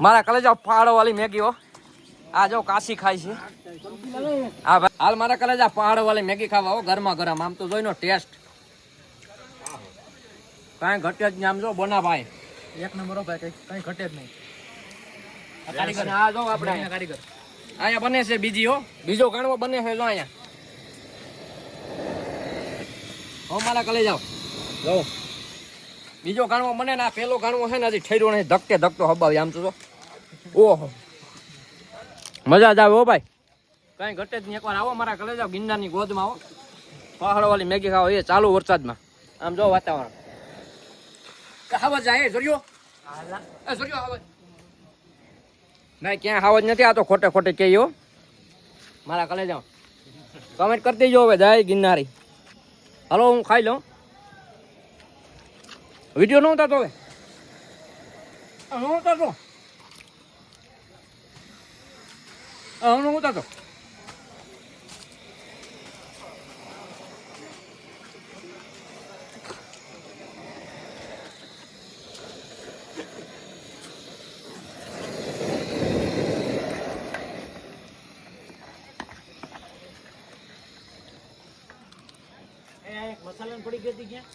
મારા કલેજા પહાડો વાળી મેગી હો. આ જો કાશી ખાય છે. હા ભાઈ હાલ મારા કલેજા પહાડો વાળી મેગી ખાવા હો ગરમા ગરમ. આમ તો જોઈ નો ટેસ્ટ કાંઈ ઘટે જ નહીં. આમ જો બોના ભાઈ એક નંબર ભાઈ, કઈ ઘટે જ નહીં. કારીગર આ જો આપણે કારીગર અહીંયા બને છે બીજી હો. બીજો ગાણવો બને છે જો અહીંયા હો મારા કલેજા જો બીજો ગાણવો બને ને આ પેલો ગાણવો છે ને હજી ઠેર્યો નહીં. ધક્કે ધકતો હબાવી આમ તો જો. ઓહો મજા જ આવે હો ભાઈ. કઈ ઘટે જ નહીં. એકવાર આવો મારા કલેજા ગિરનારની ગોદમાં આવો. પહાડો વાળી મેગી ખાવો એ ચાલુ વરસાદમાં. આમ જો વાતાવરણ હાવજ જાય જોર્યો. એ જોર્યો હાવજ ભાઈ ક્યાં હાવજ નથી. આ તો ખોટે ખોટે કહેજો મારા કલેજા. કમેન્ટ કરી દેજો હવે જય ગિરનારી. હલો હું ખાઈ લઉં. વિડીયો ન ઉતારતો હવે ન ઉતારતો ન ઉતારતો. મસાલા પડી ગઈ હતી ક્યાં?